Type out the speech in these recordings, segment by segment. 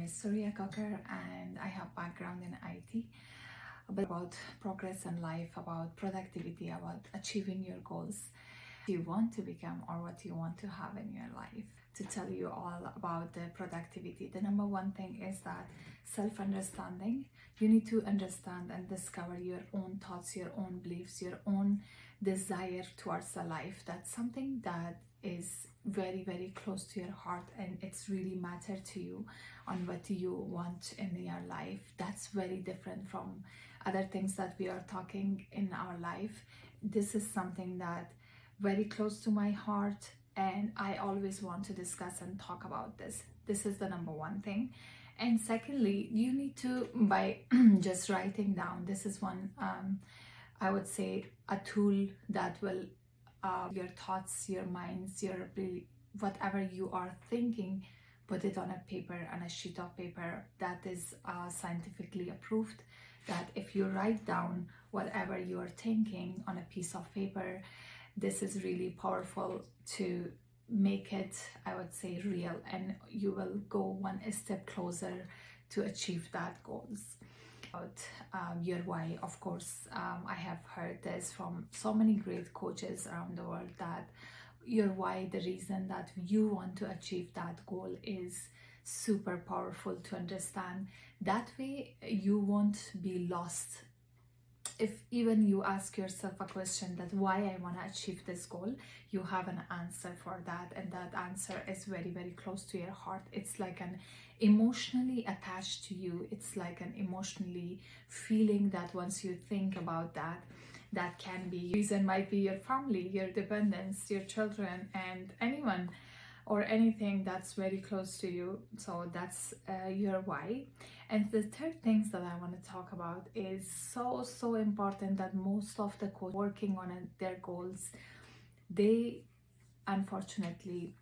is Soria and I have background in IT, but about progress in life, about productivity, about achieving your goals you want to become or what you want to have in your life. To tell you all about the productivity, the number one thing is that self-understanding. You need to understand and discover your own thoughts, your own beliefs, your own desire towards a life. That's something that is very, very close to your heart, and it's really matter to you on what you want in your life. That's very different from other things that we are talking in our life. This is something that very close to my heart, and I always want to discuss and talk about this. This is the number one thing. And secondly, you need to, by just writing down, this is one I would say a tool that will your thoughts, your minds, your whatever you are thinking, put it on a paper, on a sheet of paper that is scientifically approved, that if you write down whatever you are thinking on a piece of paper, this is really powerful to make it, I would say, real, and you will go one step closer to achieve that goals. About your why, of course, I have heard this from so many great coaches around the world, that your why, the reason that you want to achieve that goal, is super powerful to understand. That way you won't be lost. If even you ask yourself a question that why I want to achieve this goal, you have an answer for that, and that answer is very, very close to your heart. It's like an emotionally attached to you. It's like an emotionally feeling that once you think about that, that can be reason, might be your family, your dependents, your children, and anyone or anything that's very close to you. So that's your why. And the third things that I want to talk about is so important, that most of the coaches working on their goals, they unfortunately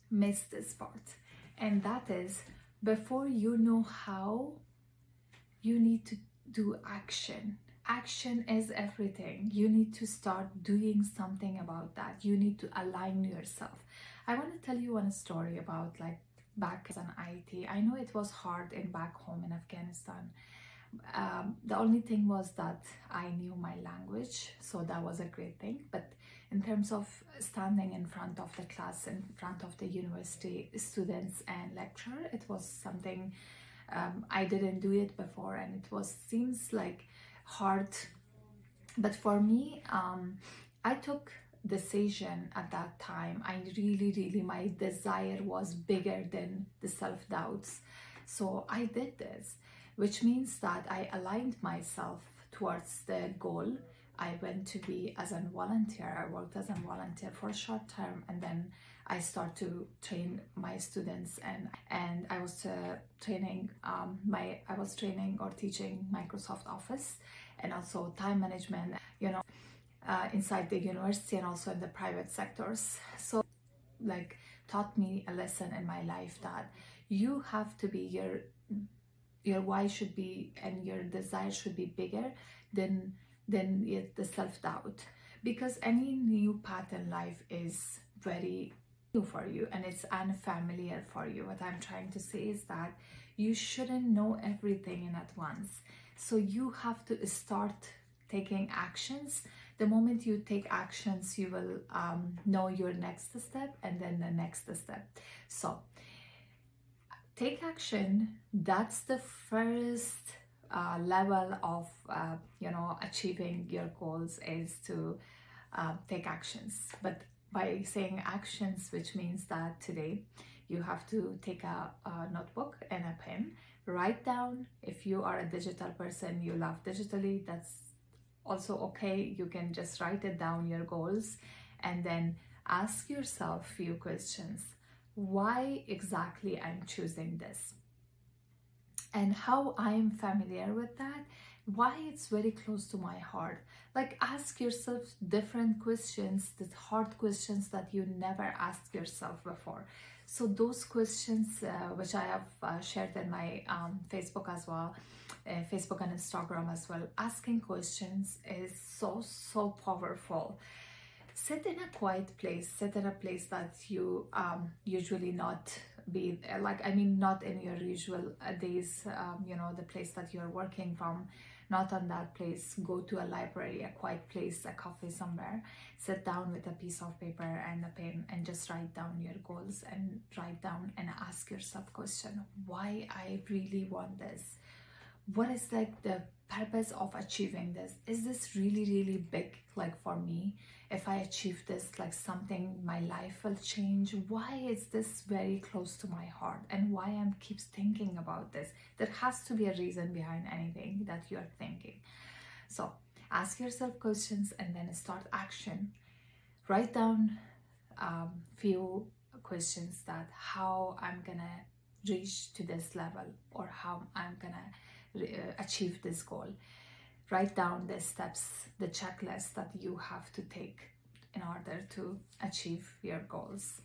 miss this part. And that is, before you know how, you need to do action. Action is everything. You need to start doing something about that. You need to align yourself. I want to tell you one story about back as an IT. I know it was hard in back home in Afghanistan. The only thing was that I knew my language, so that was a great thing. But in terms of standing in front of the class, in front of the university students and lecturer, it was something I didn't do it before, and it seems like hard. But for me, I took decision at that time. I really, my desire was bigger than the self-doubts. So I did this, which means that I aligned myself towards the goal. I went to be as a volunteer. I worked as a volunteer for a short term, and then I start to train my students, and I was training I was training or teaching Microsoft Office, and also time management, inside the university and also in the private sectors. So taught me a lesson in my life that you have to be, your why should be, and your desire should be bigger than the self-doubt, because any new path in life is very new for you and it's unfamiliar for you. What I'm trying to say is that you shouldn't know everything in at once. So you have to start taking actions. The moment you take actions, you will know your next step and then the next step. So take action. That's the first level of achieving your goals, is to take actions. But by saying actions, which means that today you have to take a notebook and a pen, write down. If you are a digital person, you love digitally, that's also okay. You can just write it down, your goals, and then ask yourself a few questions. Why exactly I'm choosing this, and how I'm familiar with that, why it's very close to my heart. Ask yourself different questions, the hard questions that you never asked yourself before. So those questions, which I have shared in my Facebook as well, Facebook and Instagram as well, asking questions is so powerful. Sit in a quiet place, sit in a place that you usually not be like, I mean, not in your usual days, you know, the place that you're working from, not on that place. Go to a library, a quiet place, a coffee somewhere, sit down with a piece of paper and a pen and just write down your goals, and write down and ask yourself question, why I really want this? What is like the purpose of achieving this? Is this really, really big, like for me? If I achieve this, like something, my life will change. Why is this very close to my heart, and why I'm keeps thinking about this? There has to be a reason behind anything that you're thinking. So ask yourself questions and then start action. Write down few questions that how I'm gonna reach to this level, or how I'm gonna achieve this goal. Write down the steps, the checklist that you have to take in order to achieve your goals.